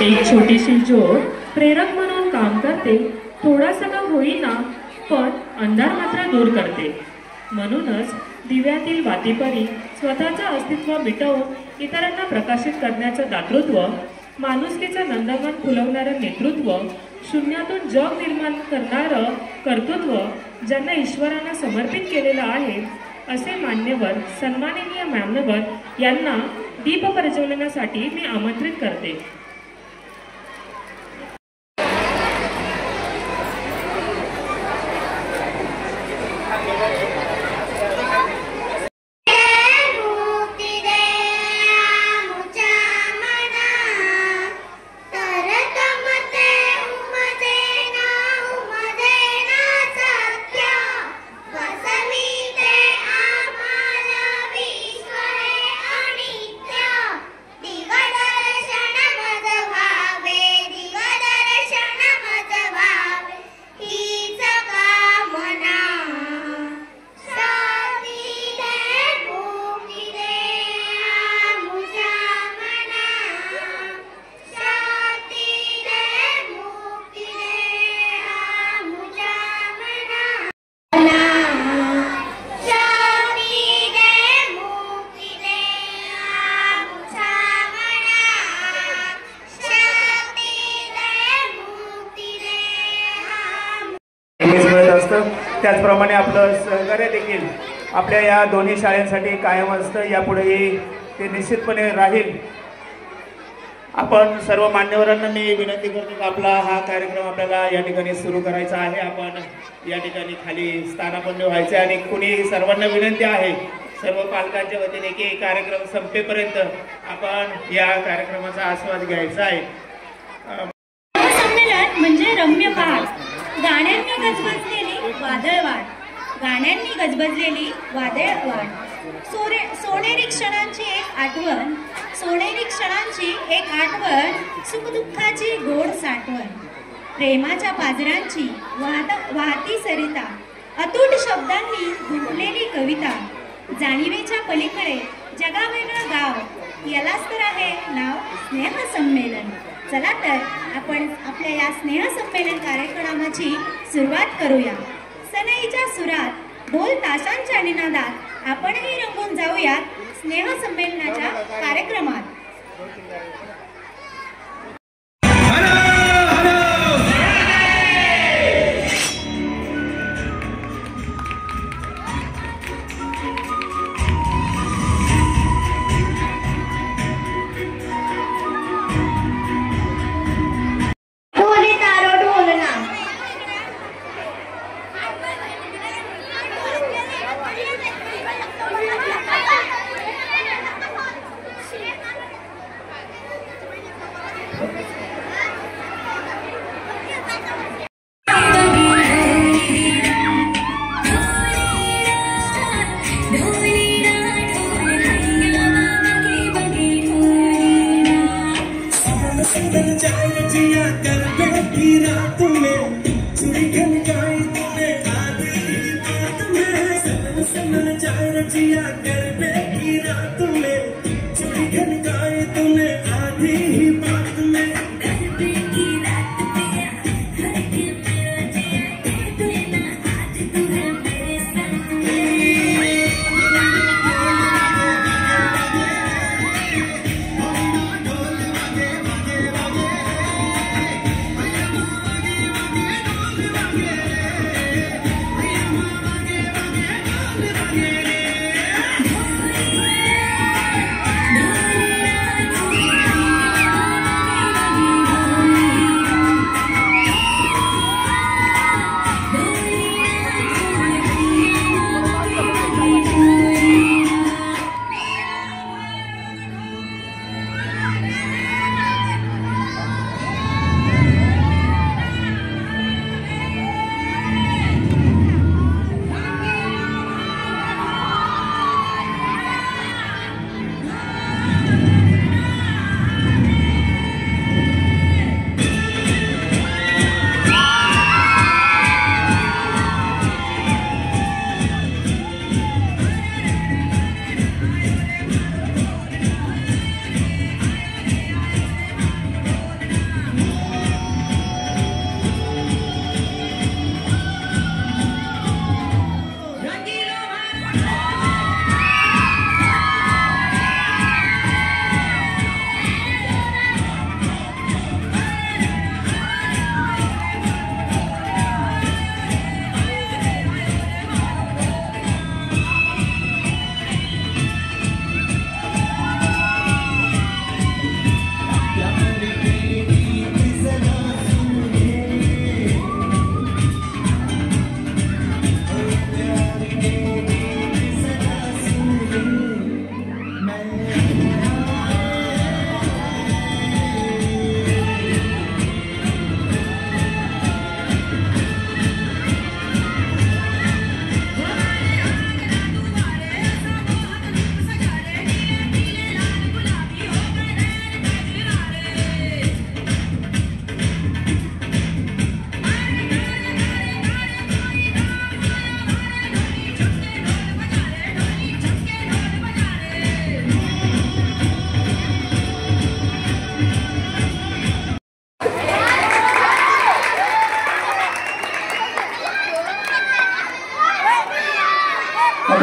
एक छोटीशी ज्योत प्रेरक म्हणून काम करते, थोडासा का होईना पण अंधार मात्र दूर करते. म्हणूनच दिव्यातील वातीपरी स्वतःचं अस्तित्व मिटवून इतरांना प्रकाशित करण्याचं दातृत्व, माणुसकीचं नंदनवन फुलवणारं नेतृत्व, शून्यातून जग निर्माण करणारं कर्तृत्व ज्यांना ईश्वरानं समर्पित केलेलं आहे, असे मान्यवर सन्माननीय मान्यवर यांना दीप प्रज्वलनासाठी मी आमंत्रित करते. त्याचप्रमाणे आपलं सहकार्य देखील आपल्या या दोन्ही शाळांसाठी कायम असतं, यापुढेही ते निश्चितपणे राहील. आपण सर्व मान्यवरांना मी विनंती करतो की आपला हा कार्यक्रम आपल्याला या ठिकाणी सुरू करायचा आहे. आपण या ठिकाणी खाली स्थानापन्न व्हायचे आणि कुणी सर्वांना विनंती आहे सर्व पालकांच्या वतीने की कार्यक्रम संपेपर्यंत आपण या कार्यक्रमाचा आस्वाद घ्यायचा आहे. संमेलन म्हणजे रम्य पहाट, गाण्यांनी गजबजलेली वादळवाट, गाण्यांनी गजबजलेली वादळवाट, सोनेरी क्षणांची एक आठवण, सोनेरी क्षणांची एक आठवण, सुखदुःखाची गोड साठवण, प्रेमाच्या पाजरांची वाहती सरिता, अतूट शब्दांनी गुंफलेली कविता, जाणीवेच्या पलीकडे जगावेगळं गाव, यालाच तर आहे नाव स्नेह संमेलन. चला तर आपण आपल्या या स्नेह संमेलन कार्यक्रमाची सुरुवात करूया. सनईच्या सुरात, ढोल ताशांच्या निनादात आपणही रंगून जाऊयात स्नेह संमेलनाच्या कार्यक्रमात.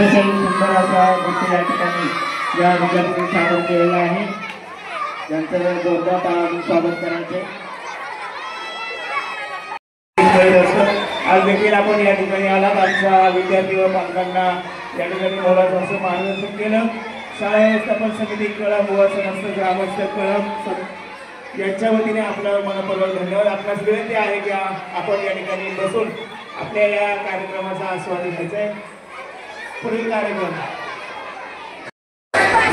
अतिशय सुंदर असा नृत्य या ठिकाणी या विद्यार्थ्यांनी सादर केलेला आहे. त्यांचं जोरदार टाळ्यांनी स्वागत करायचे. आज देखील आपण या ठिकाणी आलात. आमच्या विद्यार्थी व पालकांना या ठिकाणी मोलाचं असं मार्गदर्शन केलं. शाळा व्यवस्थापन समिती कळंब व समस्त ग्रामस्थ कळंब यांच्या वतीने आपलं मनपूर्वक धन्यवाद. आपणास विनंती आहे की आपण या ठिकाणी बसून आपल्या या कार्यक्रमाचा आस्वाद घ्यायचा आहे. पुढील कार्यक्रम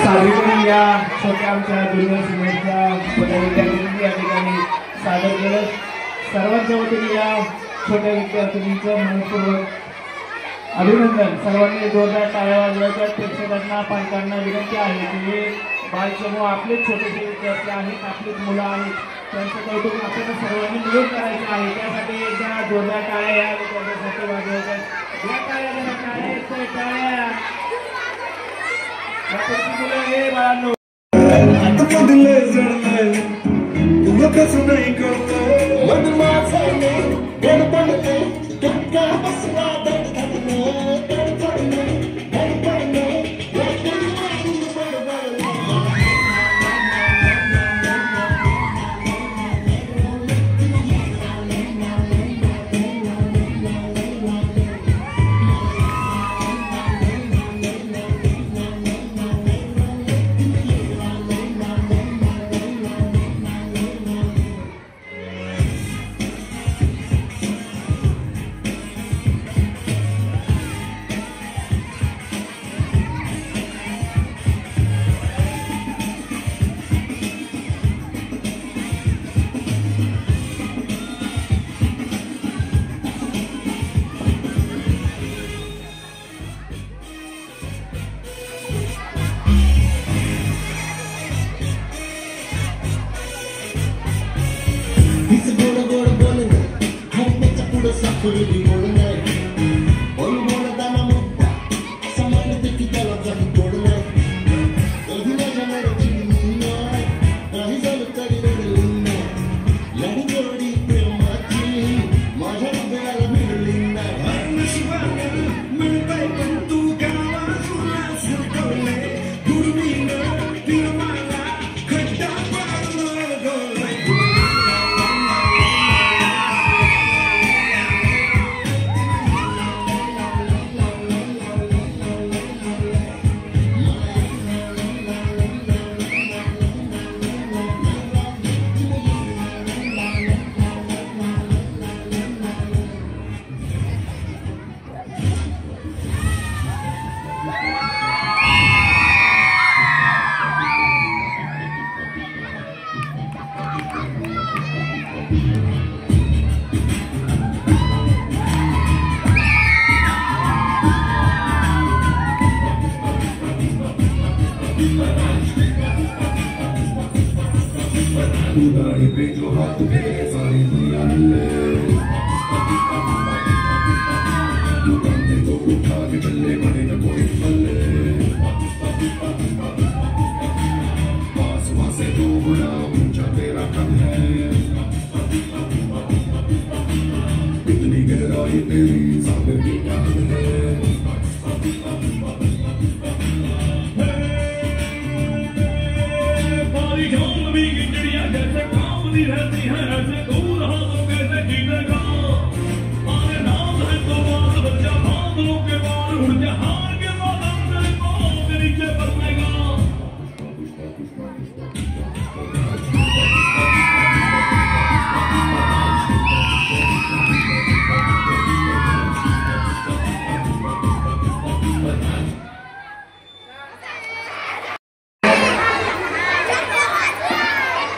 साधारण या छोट्या आमच्या दुर्गा सिमेंटच्या विद्यार्थ्यांनी या ठिकाणी सादर केलं. सर्वांच्या वतीने या छोट्या विद्यार्थिनींचं मनपूर्वक अभिनंदन. सर्वांनी जोरदार टाळ्या वाजवायच्या. प्रेक्षकांना पालकांना विनंती आहे की हे बालसमूह आपले छोटेसे विद्यार्थी आहेत, आपलीच मुलं आहेत, त्यांचं कौतुक आपल्याला सर्वांनी मिळून करायचं आहे. त्यासाठी एकदा जोरदार टाळ्या या विद्यार्थ्यांसाठी वाजवायच्या. या टाळ्या जरा टाळ्या येतोय टाळ्या मुलं हे बाळांनो कसं नाही करतो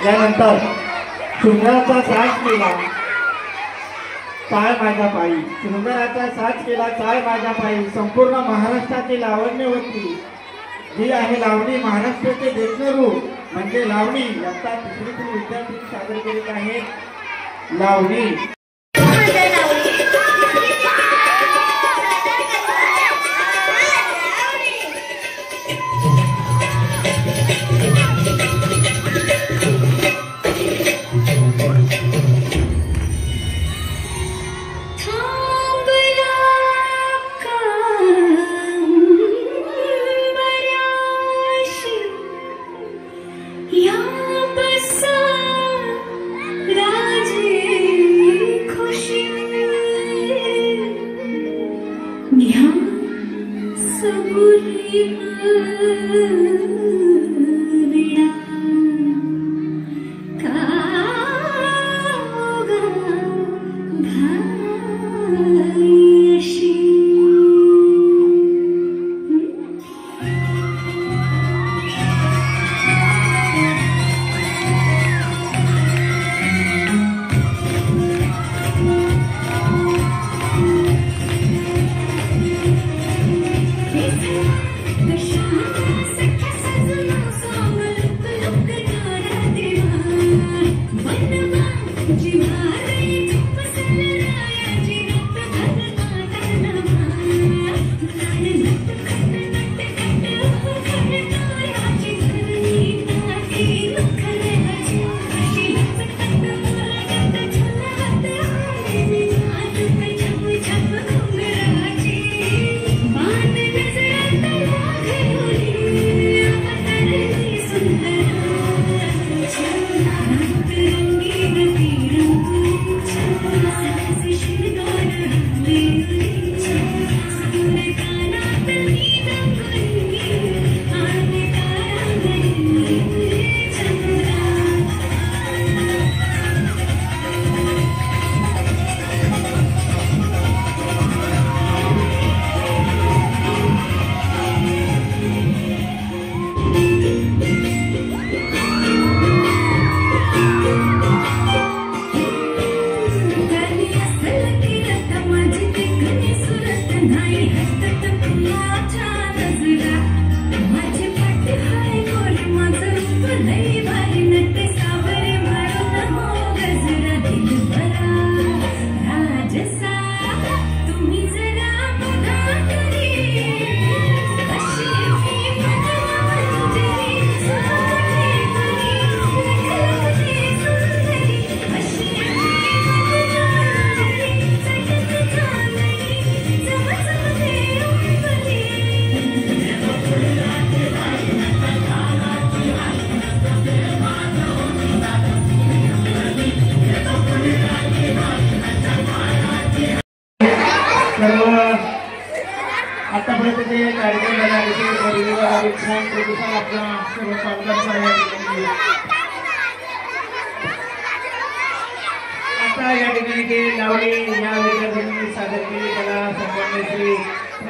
यानंतर शृंगाराचा साज केला चाळ माझ्या पायी. शृंगाराचा साज केला चाळ माझ्या पायी. संपूर्ण महाराष्ट्राची लावण्यवती ही आहे लावणी. महाराष्ट्राचे देशरूप म्हणजे लावणी. आता तिसरीतील विद्यार्थी सादर करीत आहेत लावणी. आतापर्यंत कार्यक्रम झाला छान प्रतिसाद आपला सर्व पालकांचा या ठिकाणी आता या ठिकाणी ते लावणी या विद्यार्थ्यांनी सादर केली त्याला सन्मान्य श्री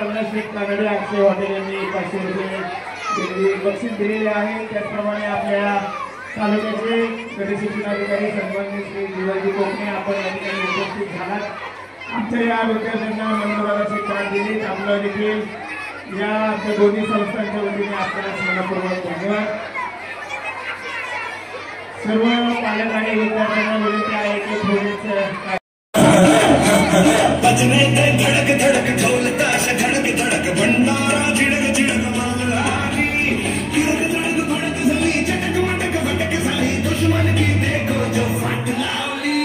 रमणश्री कानडे आमचे हॉटेल यांनी 500 रुपये बक्षीस दिलेले आहे. त्याचप्रमाणे आपल्या तालुक्याचे गट शिक्षणाधिकारी सन्मान्य श्री जीवाजी कोकणे आपण या ठिकाणी उपस्थित झालात. आमच्या या विद्यार्थ्यांना मनोरंजनाची साथ दिली आपलं देखील या दोन्ही संस्थांच्या वतीने आपल्याला मनपूर्वक धन्यवाद. सर्व पालक आणि विद्यार्थ्यांना विनंती आहे की थोडेच धडक धडक ढोल ताश धडक धडक भंडारा झिडक झिडक मालगाडी धडक धडक भडक झाली चटक मटक फटक झाली दुश्मन की देखो जो फाट लावली.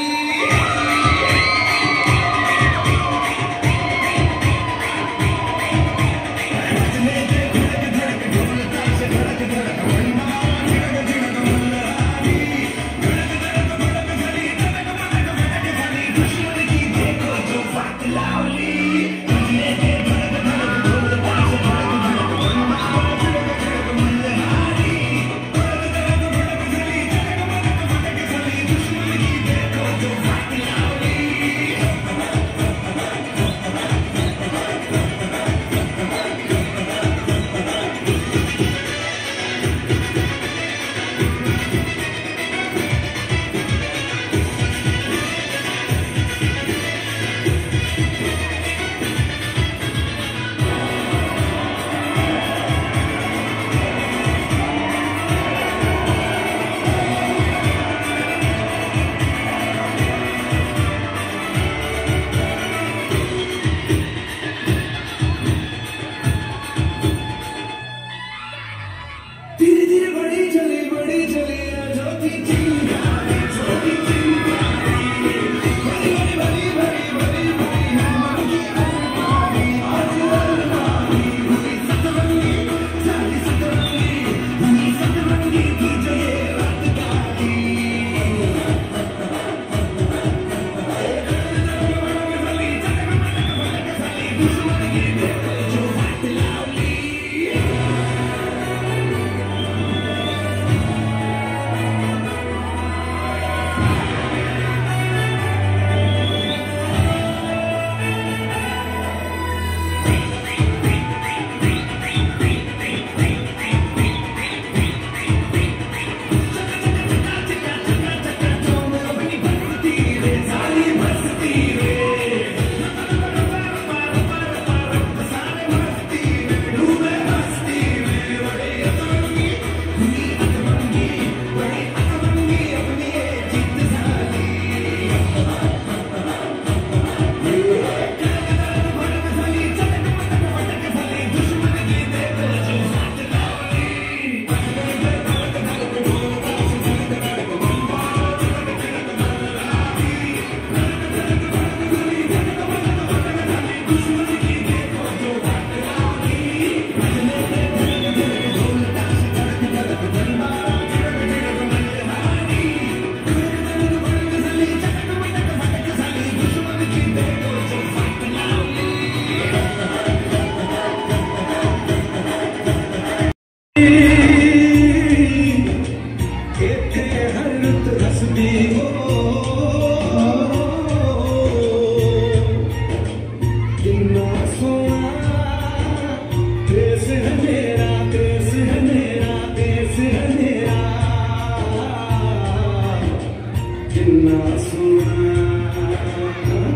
ना सोना,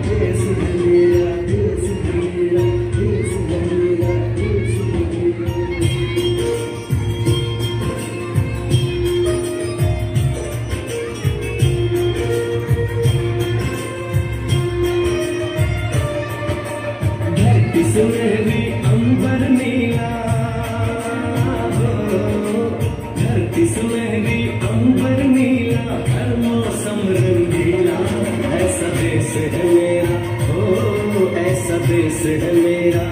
देश है मेरा, देश है मेरा, देश है मेरा, देश है मेरा। धरती से मेरी अंबर नीला, धरती से मेरी अंबर नीला, हर मौसम रंगीला। ऐसा देश है मेरा, ओ ऐसा देश है मेरा,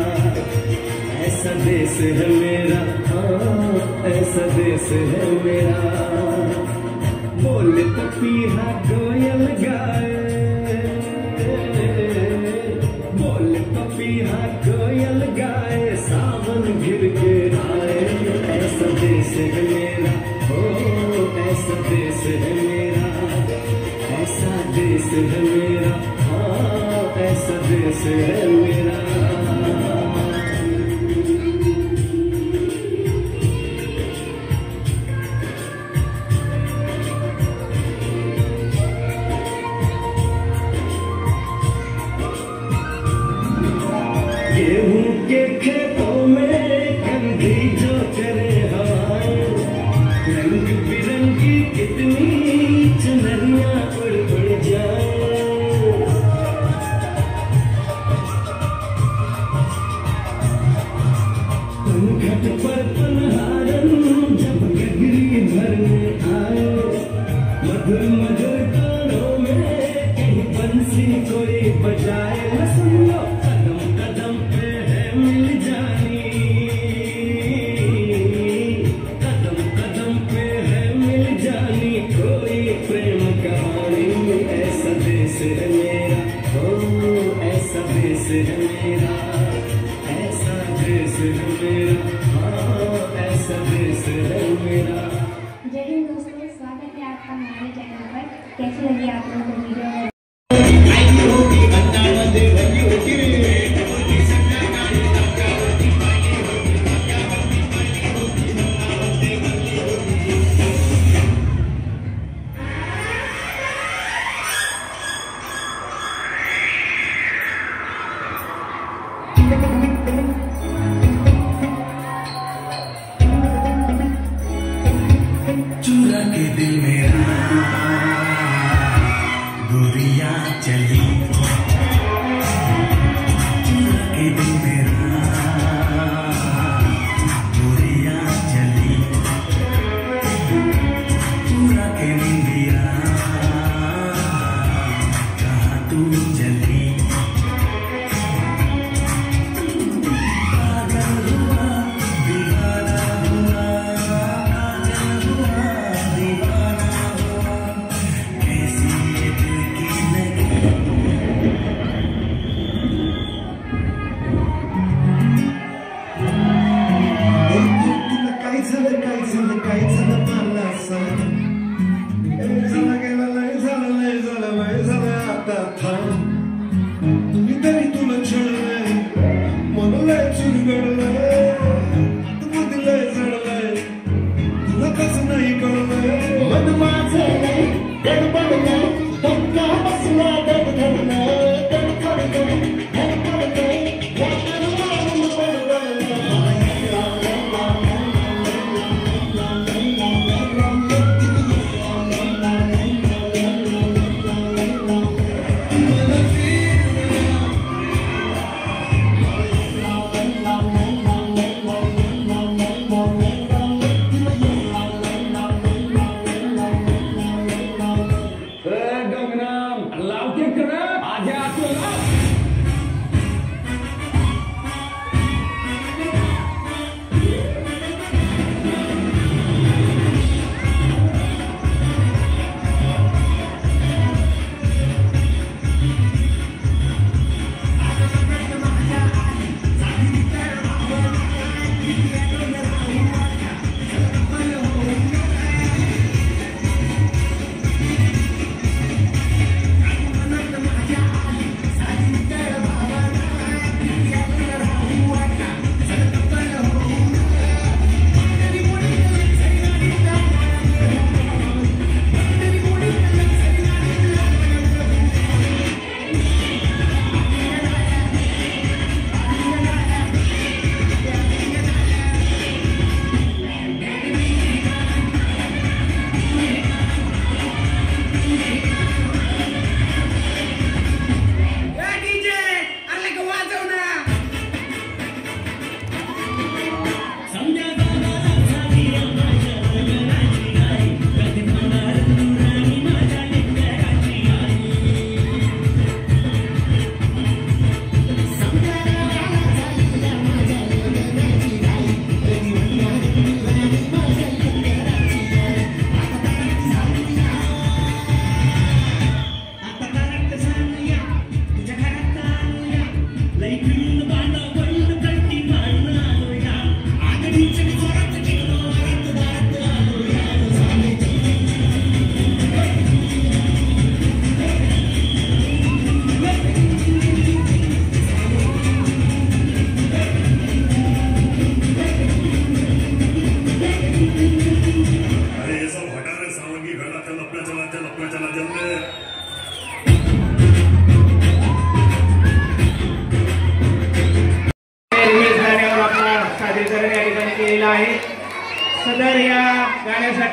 ऐसा देश है मेरा, हाँ ऐसा देश है मेरा। बोले पपीहा कोयल गाए, बोले पपीहा कोयल गाए, सावन गिर के आए। ऐसा देश है मेरा, ओ ऐसा देश है मेरा, ऐसा देश है मेरा, हाँ ऐसा देश है मेरा। गेहूं के खेतों में कंधी जो करे हवाएं, रंग बिरंगी कितनी चुनरियां उड़ उड़ जाए। घट पर पनहारन जब गगरी भरने आए, मधुर मधुर गानों में कहीं बंसी कोई बजाए। सुन लो कदम कदम पे है मिल जानी, कदम कदम पे है मिल जानी, कोई प्रेम कहानी। ऐसा देश है मेरा, ओ ऐसा देश है मेरा, ऐसा देश है मेरा, हाँ ऐसा देश है मेरा। जय हिंद दोस्तों, स्वागत है आपका हमारे चैनल पर। कैसी लगी आप लोगों को वीडियो? चुरा के दिल मेरा गोरिया चली, चुरा के दिल मेरा गोरिया चली, चुरा के निंदिया कहाँ तू चली। पागल हुआ दीवाना हुआ, पागल हुआ दीवाना हुआ, कैसी ये दिल की लगी। तुला काय झालं, काय झालं, काय झालं मला सांग. लय झालं गेलं, लय झालं, लय झालं, लय झालं आता थांब.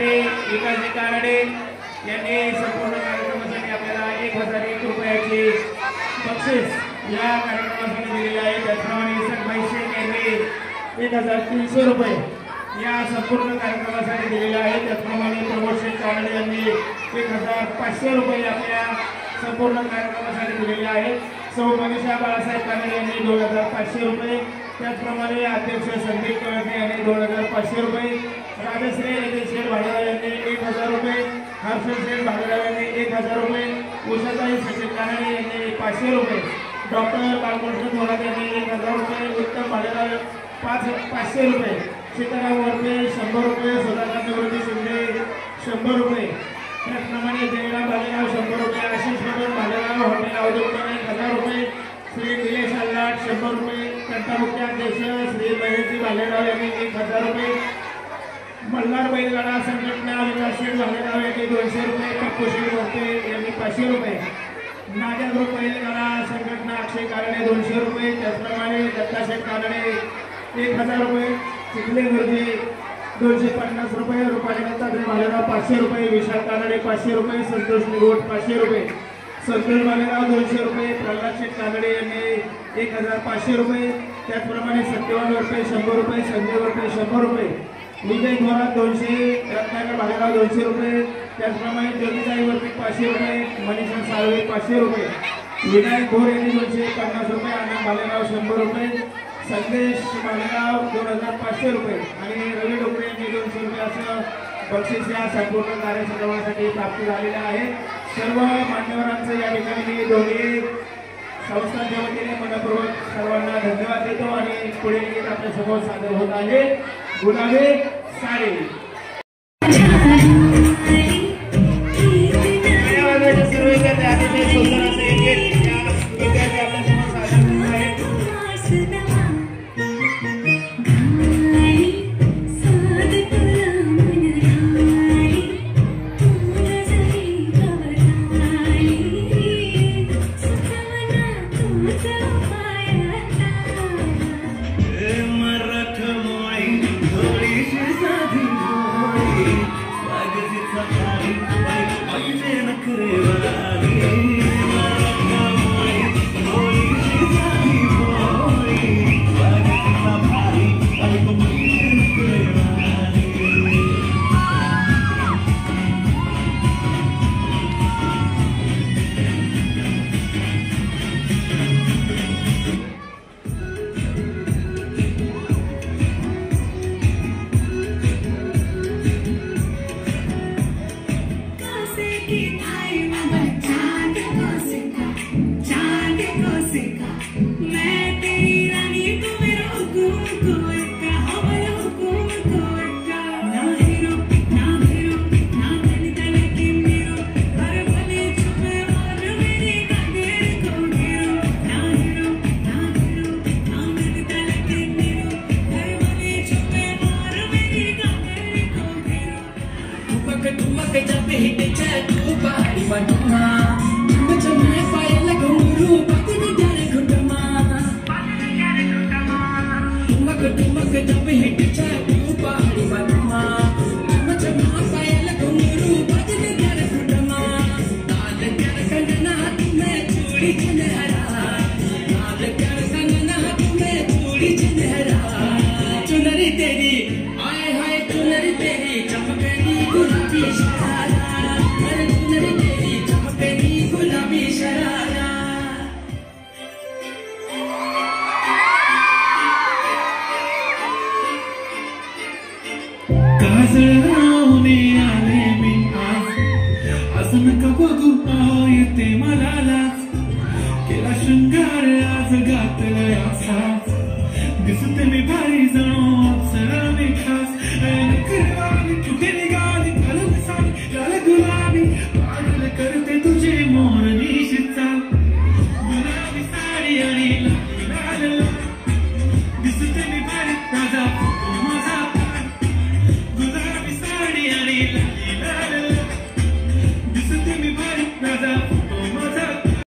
यासाठी विकासजी कानडे यांनी संपूर्ण कार्यक्रमासाठी आपल्याला 1001 रुपयाची बक्षीस या कार्यक्रमासाठी दिलेली आहे. त्याचप्रमाणे सकबाई शेख यांनी 1300 रुपये या संपूर्ण कार्यक्रमासाठी दिलेले आहे. त्याचप्रमाणे प्रमोद शेख कानडे यांनी 1500 रुपये आपल्या संपूर्ण कार्यक्रमासाठी दिलेले आहेत. सौ मनीषा बाळासाहेब कानडे यांनी 2500 रुपये. त्याचप्रमाणे अध्यक्ष संदीप कळके यांनी 2500 रुपये. राजश्री नितीन शेठ भालेराव यांनी 1000 रुपये. हर्षद शेठ भालेराव यांनी 1000 रुपये. उषाताई सचिन कानडे यांनी 500 रुपये. डॉक्टर बालकृष्ण थोरात यांनी 1000 रुपये. उत्तम भालेराव 500 रुपये. सीताराम वरपे 100 रुपये. सुधाकर निवृत्ती शिंदे 100 रुपये. त्याचप्रमाणे जयराम भालेराव 100 रुपये. आशिष मदन भालेराव हॉटेल औद्योगिक 1000 रुपये. श्री निलेश आल्लाट 100 रुपये. तंटा मुख्याध्यक्ष श्री महेशजी भालेराव यांनी 1000 रुपये. मल्हार बैलगाडा संघटना विकासशील भालेराव यांनी 200 रुपये. पप्पूशील वरपे यांनी 500 रुपये. नागा ग्रुप बैलगाडा संघटना अक्षय कानडे 200 रुपये. त्याचप्रमाणे दत्ताशेठ कानडे 1000 रुपये. चिखले गुरुजी 250 रुपये. रुपाली दत्तात्रय भालेराव 500 रुपये. विशाल कानडे 500 रुपये. संतोष निगोट 500 रुपये. संतोष भालेराव 200 रुपये. प्रल्हाद शेठ कानडे यांनी 1500 रुपये. त्याचप्रमाणे सत्यवान वरपे 100 रुपये. संजय वरपे 100 रुपये. विजय थोरात 200. रत्नाकर भालेराव 200 रुपये. त्याचप्रमाणे ज्योतिताई वरपे 500 रुपये. मनीषा साळवे 500 रुपये. विनायक घोर यांनी 250 रुपये. आनंद भालेराव 100 रुपये. संदेश भालेराव 2500 रुपये आणि रवी डोकरे यांनी 200 रुपये असं बक्षीस या संपूर्ण कार्यक्रमासाठी प्राप्त झालेले आहे. सर्व मान्यवरांचं या ठिकाणी मी दोन्ही संस्थांच्या वतीने मनपूर्वक सर्वांना धन्यवाद देतो आणि पुढे गीत आपल्या समोर सादर होत आहे. गुलाबी साडी सर्व विद्यार्थी अतिशय सुंदर असं एक गीत या विद्यार्थी आपल्या समोर सादर करत आहेत. This is me, buddy, brother. Oh, my God.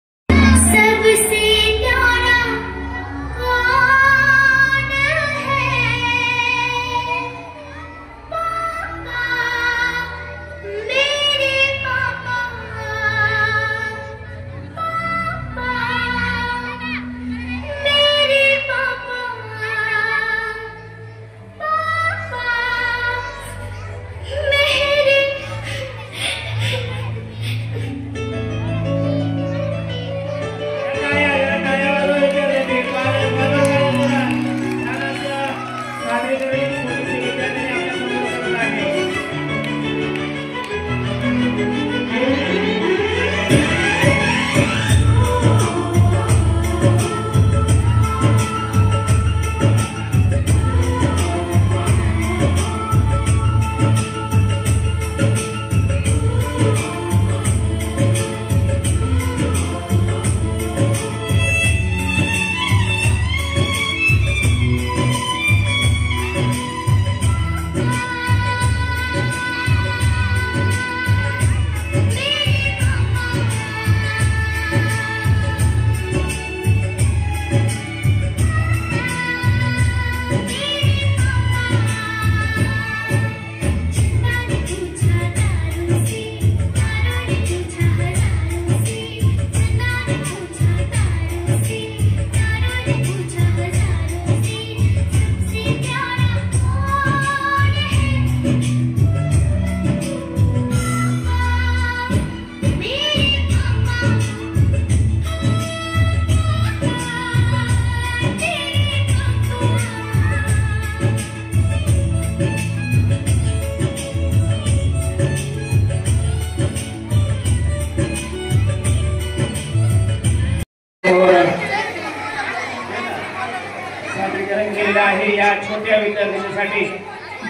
आहे या छोट्या विद्यार्थ्यांसाठी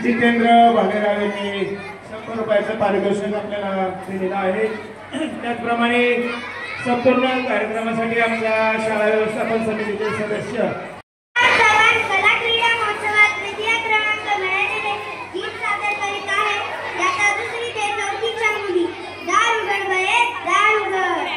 जितेंद्र भालेराव यांनी 100 रुपयाचं पारितोषिक आपल्याला दिलेलं आहे. त्याचप्रमाणे संपूर्ण कार्यक्रमासाठी आमच्या शाळा व्यवस्थापन समितीचे सदस्य कला क्रीडा महोत्सवात तृतीय क्रमांक मिळालेले गीत सादर करीत आहे. याचा 2री ते 4थीच्या मुली. दार उघड बये, दार उघड.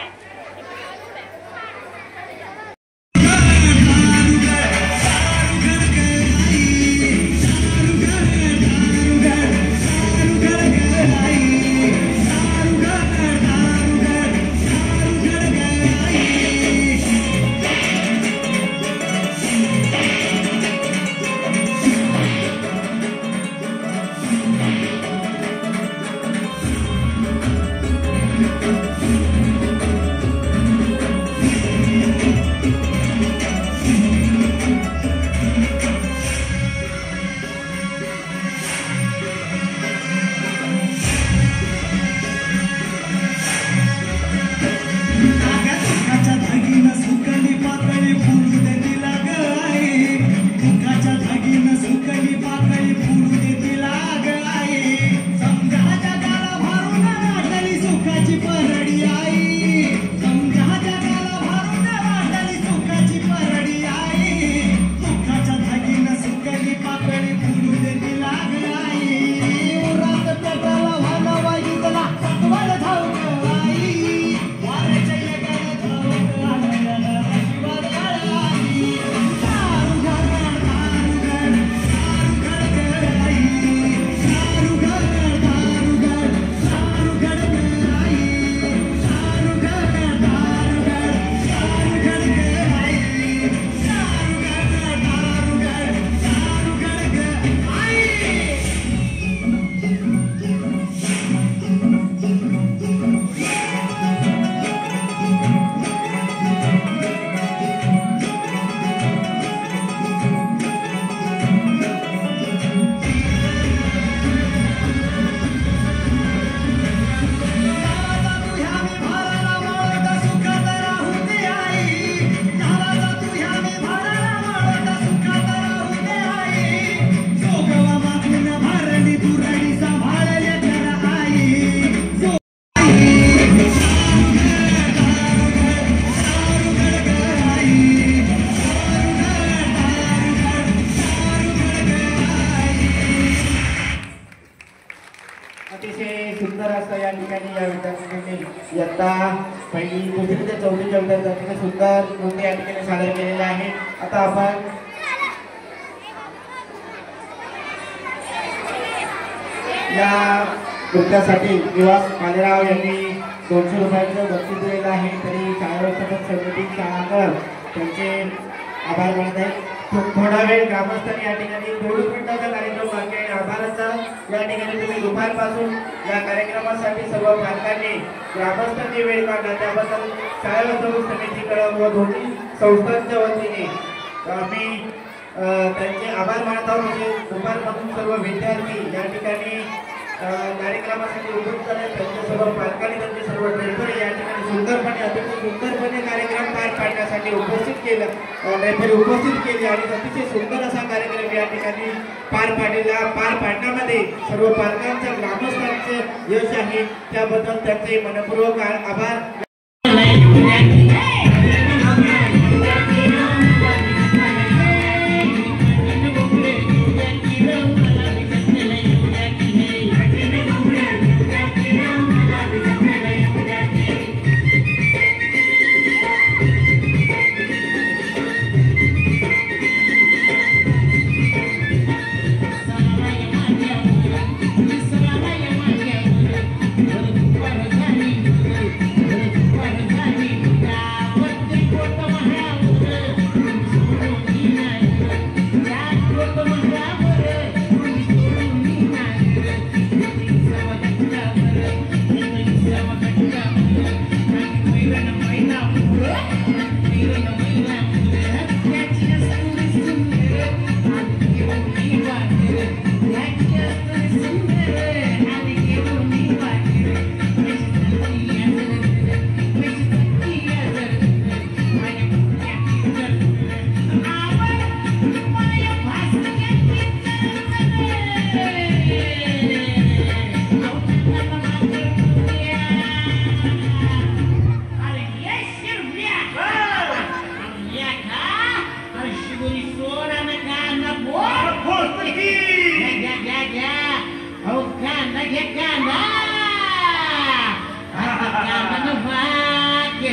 इयत्ता पहिली, दुसरी ते चौथीच्या विद्यार्थ्यांनी सुंदर नृत्य या ठिकाणी सादर केलेले आहे. आता आपण या नृत्यासाठी निवास भालेराव यांनी 200 रुपयाचं बक्षीस दिलेलं आहे. तरी शाळा व्यवस्थापन समिती शाळांवर त्यांचे आभार मानत आहे. थोडा वेळ ग्रामस्थांनी या ठिकाणी 2 मिनिटाचा कार्यक्रम बाकी आहे. आभाराचा या ठिकाणी तुम्ही दुपारपासून या कार्यक्रमासाठी सर्व पालकांनी ग्रामस्थांनी वेळ काढला त्याबद्दल शाळा व्यवस्थापन समितीकडे व दोन्ही संस्थांच्या वतीने आम्ही त्यांचे आभार मानत आहोत. म्हणजे दुपारपासून सर्व विद्यार्थी या ठिकाणी कार्यक्रमासाठी उपस्थित झाले. त्यांच्या सर्व पालकांनी त्यांचे सर्व रेफरी या ठिकाणी सुंदरपणे अतिशय सुंदरपणे कार्यक्रम पार पाडण्यासाठी उपस्थित केलं, रेफरी उपस्थित केले आणि अतिशय सुंदर असा कार्यक्रम या ठिकाणी पार पाडण्यामध्ये सर्व पालकांचं ग्रामस्थांचं यश आहे. त्याबद्दल त्यांचे मनपूर्वक आभार.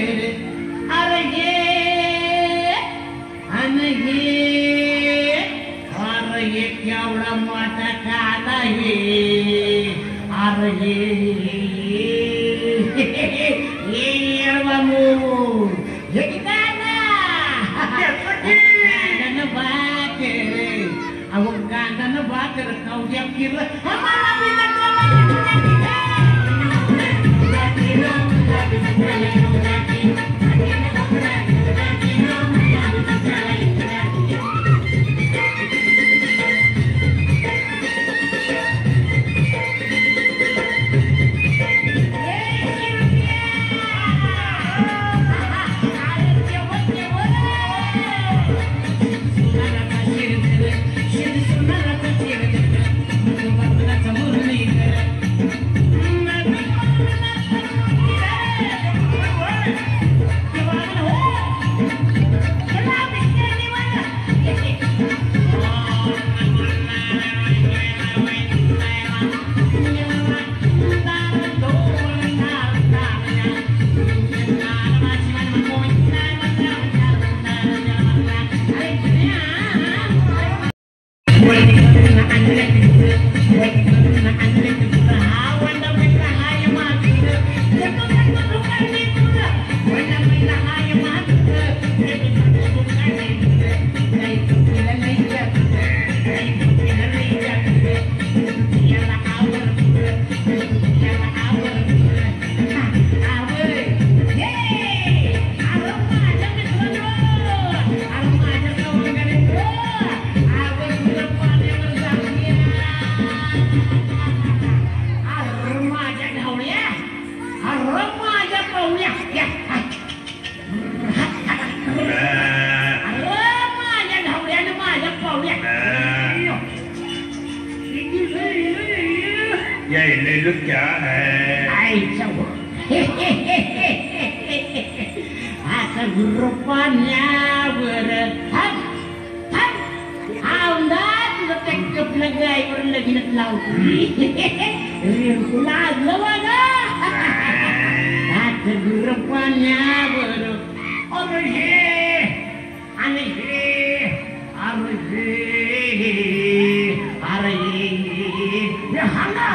अरे ये अरे ये केवढा मोठा काला हे अरे ये बाबू हे काला गांडन बाकर अहो गांडन बाकर कवड्या किरलं आम्हाला बिना ये क्या है आता रुपाण्यावर आपलं गायवर लग्न लावली लागलं बघा आता रुपाण्यावर अरे हे आणि हे अरे हे अरे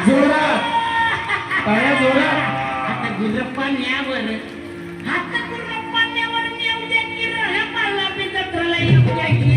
जोरात टाळ्या जोरात आता गुरपाण्यावर आता गुरपाण्यावर नेऊ दे की रे मला बी जत्राला येऊ दे की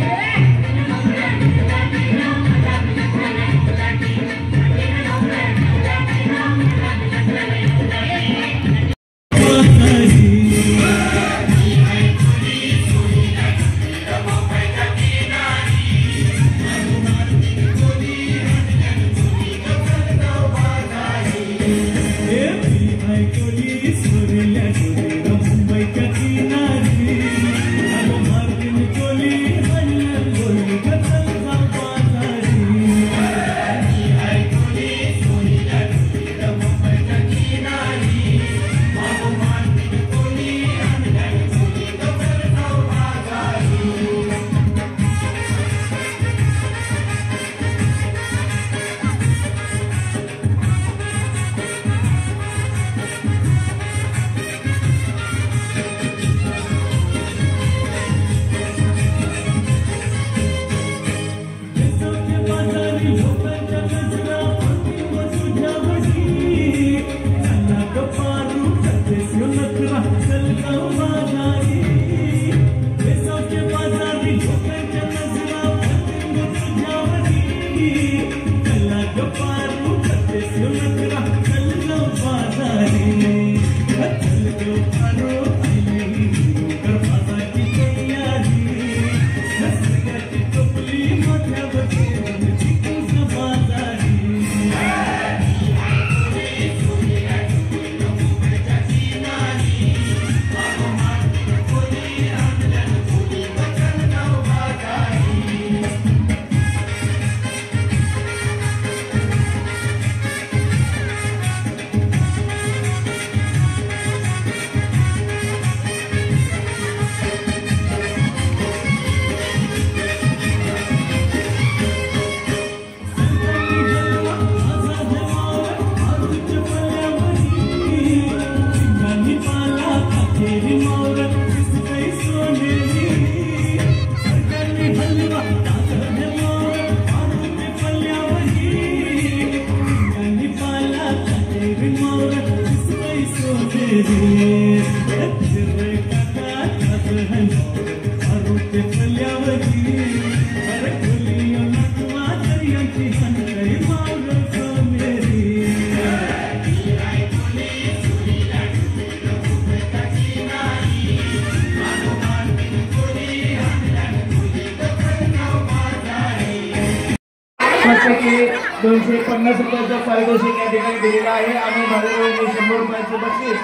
प्रत्येकी 250 रुपयाचं पारितोषिक या ठिकाणी दिलेलं आहे आणि भाडेवाढीने 100 रुपयाचं बक्षीस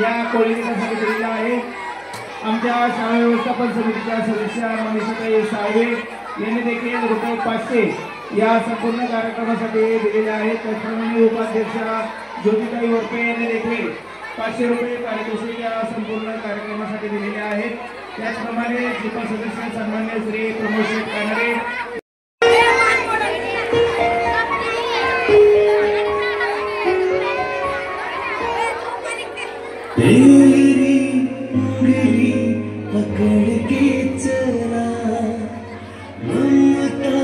या कोळीसाठी दिलेलं आहे. आमच्या शाळा व्यवस्थापन समितीच्या सदस्य मनीषाताई साळवे यांनी देखील रुपये 500 या संपूर्ण कार्यक्रमासाठी दिलेले आहेत. त्याचप्रमाणे उपाध्यक्षा ज्योतिताई वरपे यांनी देखील 500 रुपये पारितोषिक या संपूर्ण कार्यक्रमासाठी दिलेले आहेत. त्याचप्रमाणे जिल्हा सदस्य सन्मान्य श्री प्रमोद कानडे तेरी उंगली पकड़ के चला ममता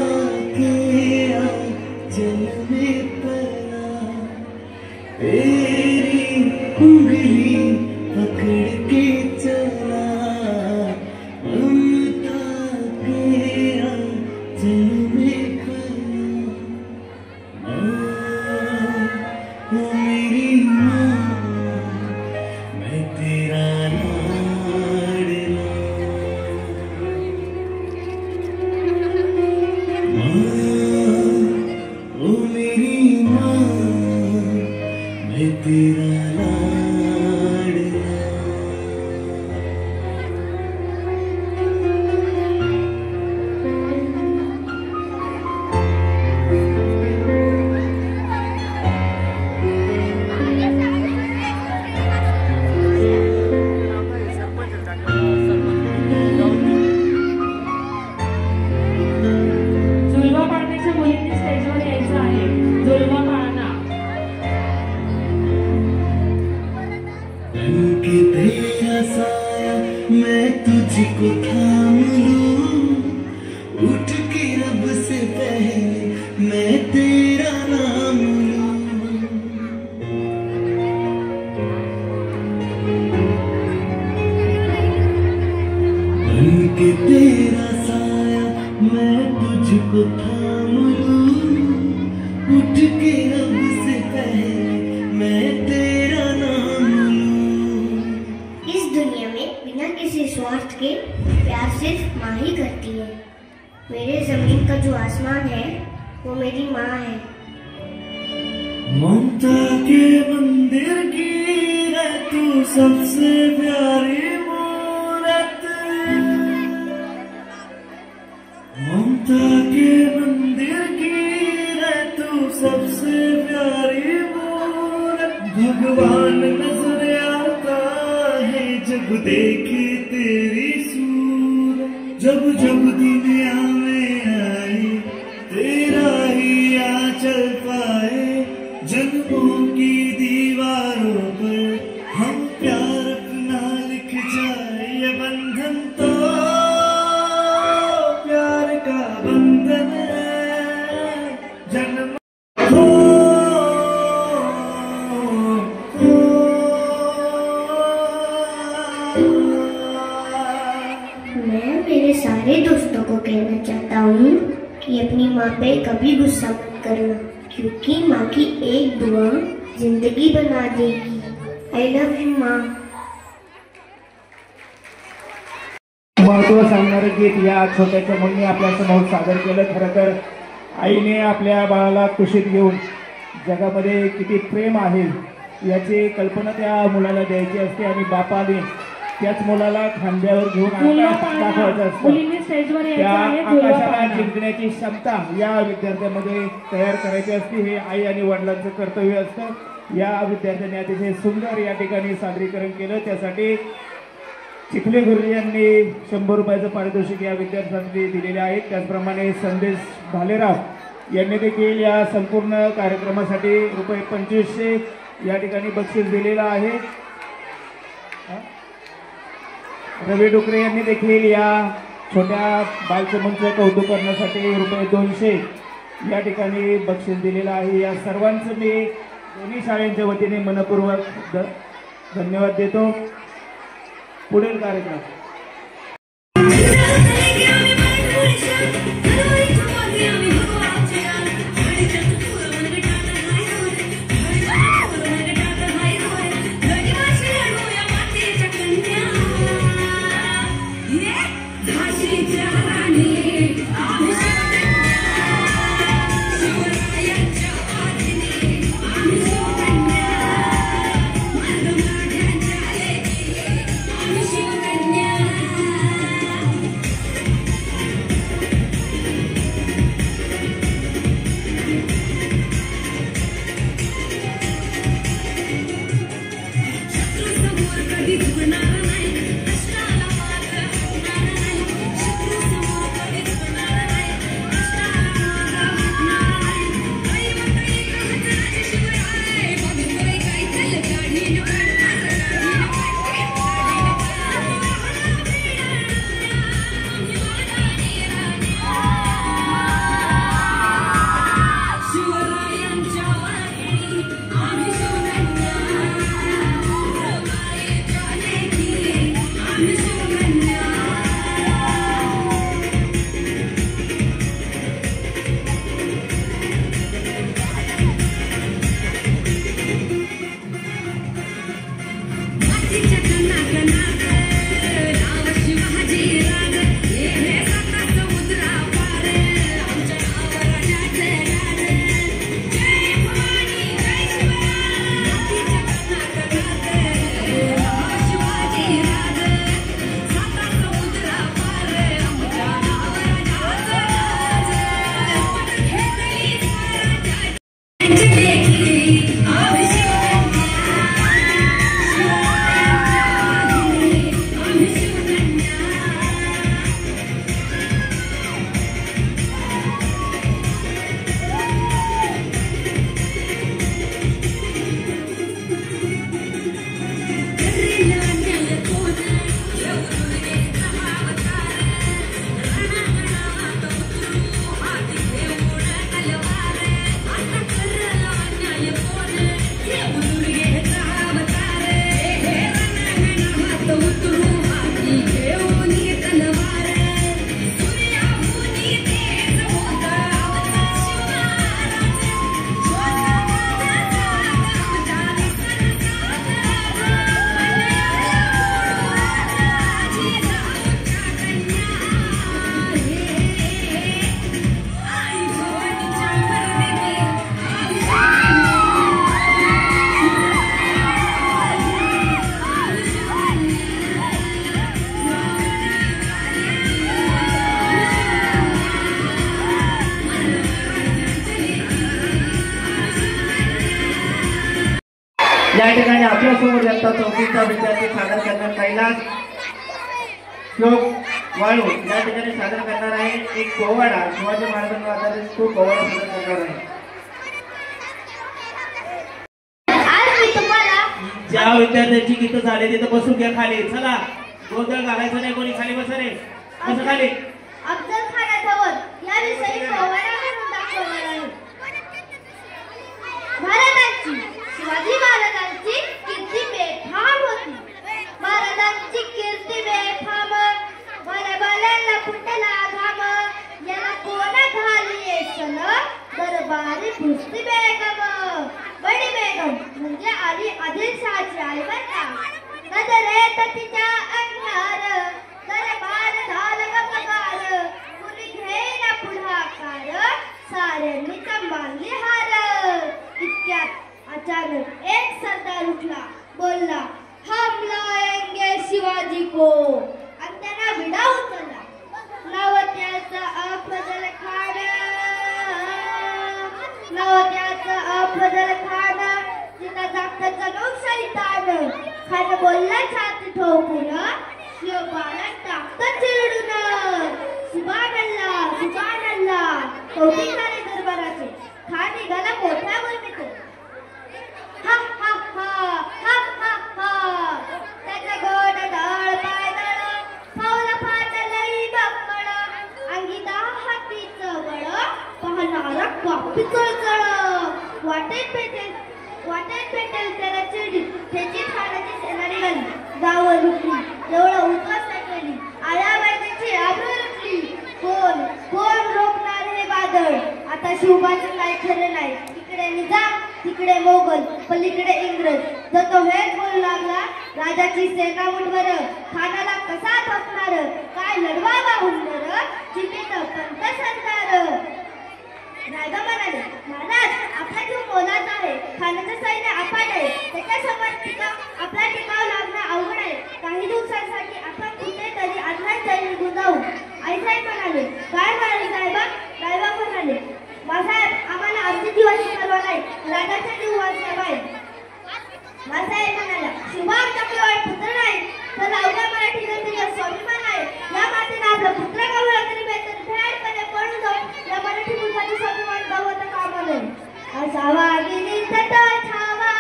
के आंचल में पला तेरी उंगली पकड़ के चला ममता के आंचल में पला माँ मेरी माँ तेरा लाडला ओ मेरी माँ मैं तेरा लाडला झुलवा पाळण्याच्या मुलींनी स्टेजवर यायचं आहे. झुलवा पाळणा. बन के तेरा साया मैं तुझको थाम लूं उठ के रब से पहले मैं तेरा नाम लूं बन के तेरा साया मैं तुझको थाम लूं उठ के रब से पहले मैं तेरा नाम लूं इस दुनिया में बिना किसी स्वार्थ के प्यार सिर्फ माँ ही करती है. मेरे जमीन का जो आसमान है वो मेरी माँ है. ममता के मंदिर की है तू सबसे प्यारी मूरत ममता के मंदिर की है तू सबसे प्यारी मूरत भगवान नजर आता है जब देखे तेरी सूरत जब जब दुनिया में आए तेरा ही आंचल पाए जन्मों की दीवारों पर हम प्यार अपना लिख जाए ये बंधन तो प्यार का बंधन है जन्म मैं मेरे सारे दोस्तों को कहना चाहता हूँ कि अपनी माँ पे कभी गुस्सा मत करना, क्योंकि माँ की एक दुआ जिंदगी बना देगी. आई लव यू माँ. महत्व सांगणारं गीत या छोट्याच्या मुलीने आपल्यासमोर सादर केलं. खरं तर आईने आपल्या बाळाला कुशीत घेऊन जगामध्ये किती प्रेम आहे याची कल्पना त्या मुलाला द्यायची असते आणि बापाने त्याच मुलाला खांद्यावर घेऊन झुलवा आकाश पाळणा. दाखवायचं असतं. मुलींनी स्टेजवर यायचं त्या आहे. झुलवा आकाशाला पाळणा. जिंकण्याची क्षमता या विद्यार्थ्यांमध्ये तयार करायची असते. हे आई आणि वडिलांचं कर्तव्य असतं. या विद्यार्थ्यांनी अतिशय सुंदर या ठिकाणी सादरीकरण केलं. त्यासाठी चिखले गुरुजी यांनी 100 रुपयाचं पारितोषिक या विद्यार्थ्यांनी दिलेले आहेत. त्याचप्रमाणे संदेश भालेराव यांनी देखील या संपूर्ण कार्यक्रमासाठी रुपये 2500 या ठिकाणी बक्षीस दिलेलं आहे. रवी डुकरे यांनी देखील या छोट्या बालसमूहाचं कौतुक करण्यासाठी ₹200 या ठिकाणी बक्षीस दिलेलं आहे. या सर्वांचं मी दोन्ही शाळेंच्या वतीने मनपूर्वक धन्यवाद देतो. पुढील कार्यक्रम या ठिकाणी आपल्यासमोर इयत्ता 4वीचा विद्यार्थी सादर करणार कैलास श्लोक वाळू या ठिकाणी सादर करणार आहे. एक पोवाडा शिवाजी महाराजांवर आधारित तो पोवाडा सादर करणार आहे. आज मी तुम्हाला ज्या विद्यार्थ्यांची गीतं झाले तिथं बसून घ्या खाली. चला गोंधळ घालायचं नाही. कोणी खाली बसा रे. बसा खाली. अफजल खानाजवळ याविषयी पोवाडा म्हणून दाखवणार आहे. शिवाजी महाराजांची कीर्ती बेफाम होती. महाराजांची कीर्ती बेफाम बलबलाला फुटला घाम याला कोण घाली सन दरबारी भुसती बेगम. बडी बेगम म्हणजे आदिलशहाची आई बरं. नजरेत तिच्या अंगार दरबार झालं गपगार. मुली घेईना पुढाकार साऱ्यांनी कमाली हार. इतक्यात अचानक एक शिवबाचं काय खरं नाही. तिकडे निजाम, तिकडे मोगल, पलीकडे इंग्रज. जर तो हेच बोलू लागला, राजाची सेना उठवर, खानाला कसा थकणार, काय लढवावा हुंदर, चिंतित पंत सरदार. राजा म्हणाले, महाराज आपला जीव मोलाचा आहे, खानाचं सैन्य अफाट आहे, त्याच्यासमोर आपला टिकाव लागणं अवघड आहे. काही दिवसांसाठी आपण कुठेतरी आजलाच निघून जाऊ. आईसाहेब म्हणाले, काय म्हणाले साहेबा? रायबा म्हणाले, मासाहेब आम्हाला आमची जीवाची पर्वा नाही, राजाचा जीव वाचला पाहिजे. मासाहेब म्हणाला, शिवा आमच्याकडे पुत्र नाही तर अवघ्या मराठी जनतेचा स्वाभिमान आहे. या मातेने आपला पुत्र गवळला तरी बेहतर भ्याडपणे पळून जाऊन या मराठी मुलाची स्वाभिमान गवता कामा नये. असावा गिरीचा छावा.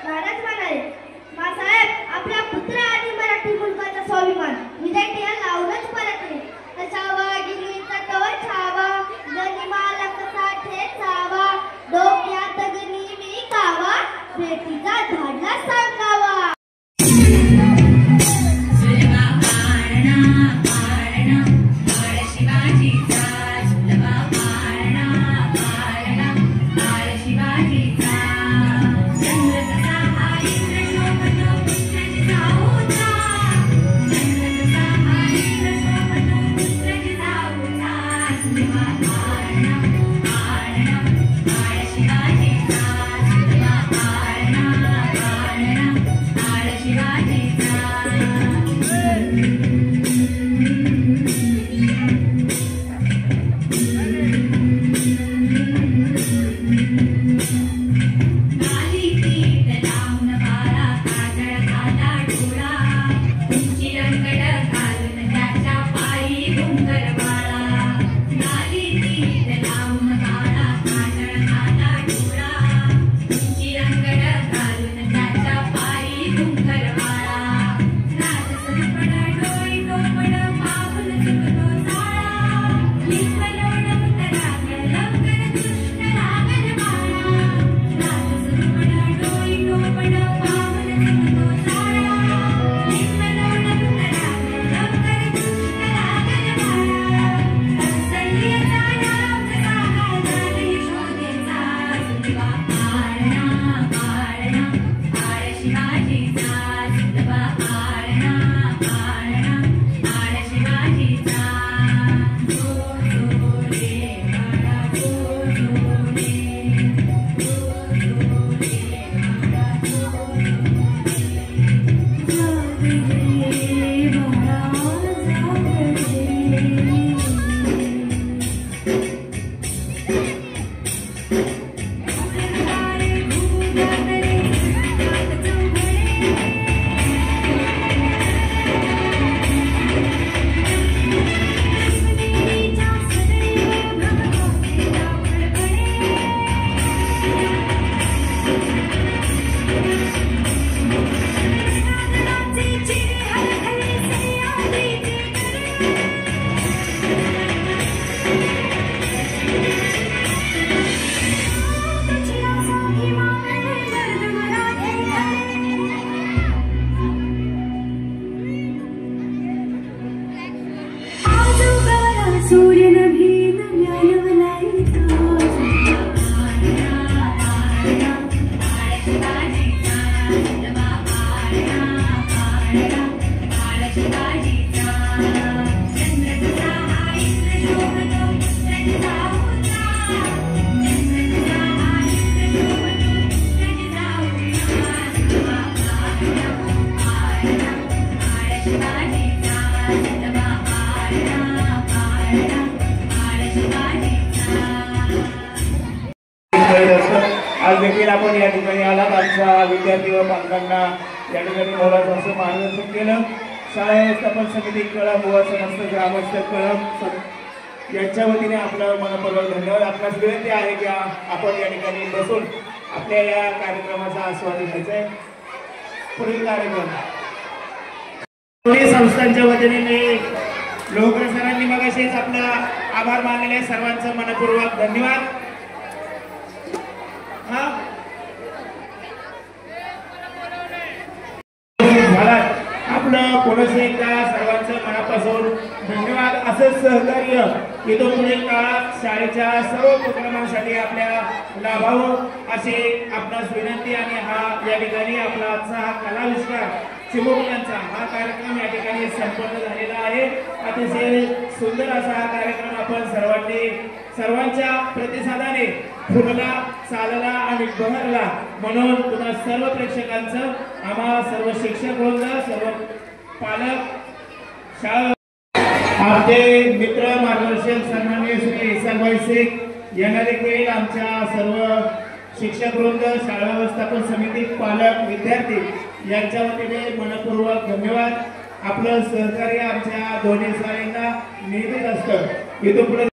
महाराज म्हणाले, मासाहेब आपल्या पुत्र आणि मराठी मुलकाचा स्वाभिमान विजय लावूनच परत नाही. असावा गिरीचा छावा, गनिमाला कसा ठेचावा, डोक्यात गनी मी कावा, बेटीचा धाडला सांगावा. आज देखील आपण या ठिकाणी आलात. आमच्या विद्यार्थी व पालकांना या ठिकाणी मोलाचं असं मार्गदर्शन केलं. शाळा व्यवस्थापन समिती कळंब व समस्त ग्रामस्थ कळंब यांच्या वतीने आपलं मनपूर्वक धन्यवाद. आपणास विनंती आहे की आपण या ठिकाणी बसून आपल्या या कार्यक्रमाचा आस्वाद घ्यायचा आहे. पुढील कार्यक्रम दोन्ही संस्थांच्या वतीने मी लोहकर सरांनी मगाशीच आपला आभार मानलेले सर्वांचं मनपूर्वक धन्यवाद. आपलं पुन्हा एकदा सर्वांचं मनापासून धन्यवाद. असंच सहकार्य इथून पुढे काळात शाळेच्या सर्व उपक्रमांसाठी आपल्या लाभावं अशी आपणास विनंती. आणि हा या ठिकाणी आपला आजचा हा कलाविष्कार चिमुकल्यांचा हा कार्यक्रम या ठिकाणी संपन्न झालेला आहे. अतिशय सुंदर असा हा कार्यक्रम आपण सर्वांच्या प्रतिसादाने फुलला, चालला आणि बहरला. म्हणून पुन्हा सर्व प्रेक्षकांचं, आम्हा सर्व शिक्षक वृंद, सर्व पालक, शाळा, आमचे मित्र, मार्गदर्शक सन्माननीय श्री इसानभाई शेख यांना देखील आमच्या सर्व शिक्षक वृंद, शाळा व्यवस्थापन समिती, पालक, विद्यार्थी यांच्या वतीने मनपूर्वक धन्यवाद. आपलं सहकार्य आमच्या दोन्ही शाळांना नेहमीच असतं. इथून पुढे